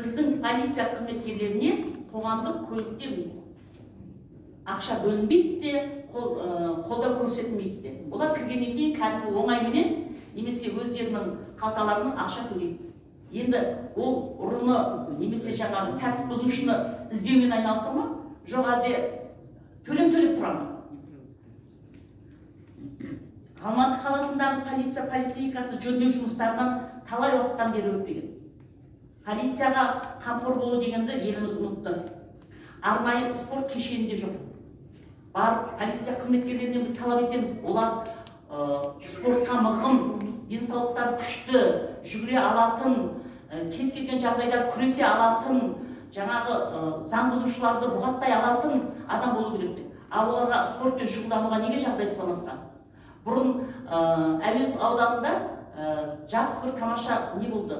Біздің полиция қызметкерлеріне қоғамдық көлікте ақша бөлінбейді де, қолдау көрсетілмейді де. Олар кіргеннен кейін кәдімгі оңайменен немесе өздерінің қалталарынан ақша төлейді. Енді ол ұрыны немесе жаңағы тәртіп бұзушыны іздеумен айналса ма, жоқ әлде төлем төлеп тұра ма? Алматы қаласындағы полиция поликлиникасы жөндеу жұмыстарынан талай уақыттан бері өтпеген. Полицияға қамқор болу дегенді еліміз ұмытты. Арнайы спорт кешенінде жоқ. Бар полиция қызметкерлерінен біз талап етеміз. Олар спортқа мығым, денсаулықтары күшті, жүгіре алатын, кез келген жағдайда күресе алатын, жаңағы заң бұзушыларды бұғаттай алатын адам болу керек. Ал оларға спортпен шұғылдануға неге жағдай жасамасқа? Бұрын Әуезов ауданында жақсы бір тамаша не болды?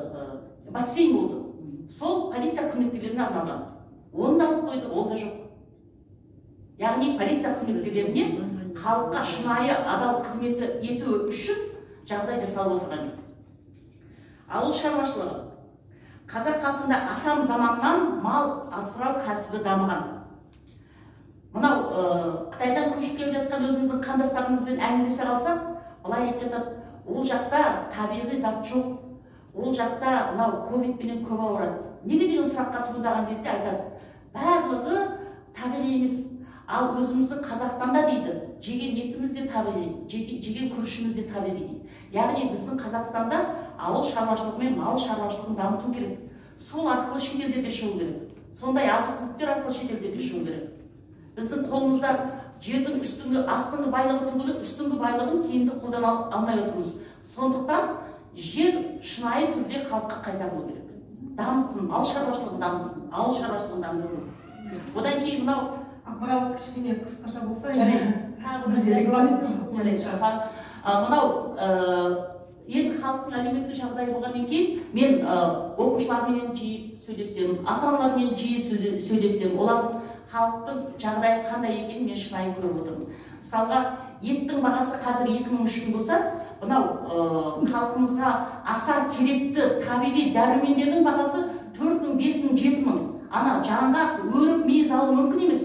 Бассейн болды. Сол полиция қызметкерлеріне арналған. Оны да алып қойды, ол да жоқ. Яғни полиция қызметкерлеріне халыққа шынайы адал қызметі ету үшін жағдай жасалып отырған жоқ. Ауыл шаруашылығы. Қазақ халқында атам заманнан мал асырау кәсібі дамыған. Мынау Қытайдан көшіп келіп жатқан өзіміздің қандастарымызбен әңгімелесе қалсақ, былай айтып жатады, ол жақта табиғи зат жоқ. Ол жақта мынау ковидпенен көп ауырады. Неге деген сұраққа туындаған кезде айтады, барлығы табиғи емес. Ал өзіміздің Қазақстанда дейді, жеген етіміз де табиғи, жеген күрішіміз де табиғи дейді. Яғни біздің Қазақстанда ауыл шаруашылығы мен мал шаруашылығын дамыту керек. Сол арқылы шетелдерге шығу керек. Сондай азық-түліктер арқылы шетелдерге шығу керек. Біздің қолымызда жердің астыңғы байлығы түгілі, үстіңгі байлығын тиімді қолдана алмай отырмыз. Сондықтан жер шынайы түрде халыққа қайтарылу керек. Дамысын, мал шаруашылығы дамысын, ауыл шаруашылығы дамысын. Одан кейін мынау ақпарат кішкене қысқаша болса, мынау енді халықтың әлеуметтік жағдайы болғаннан кейін мен оқушылармен жиі сөйлесемін, ата-аналармен жиі сөйлесемін. Олардың халықтың жағдайы қандай екенін мен шынайы көріп отырмын. Мысалға, еттің бағасы қазір 2003 болса, мынау халқымызға аса керекті табиғи дәрумендердің бағасы 4.000, 5.000, 7.000. Ана жаңғақ, өрік, мейіз алу мүмкін емес.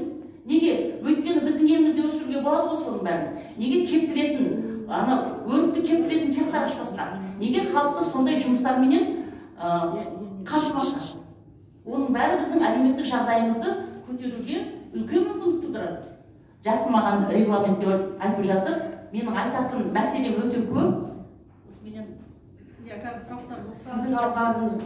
Неге? Өйткені біздің елімізде өсіруге болады ғой соның бәрін. Неге кептіретін, өрікті кептіретін цехтар ашпасына? Неге халықты сондай жұмыстарменен қамтымасқа? Оның бәрі біздің әлеуметтік жағдайымызды көтеруге үлкен мүмкіндік тудырады. Жақсы маған регламент деп айтып жатыр. Менің айтатын мәселем өте көп. қазір сұрақтар болса,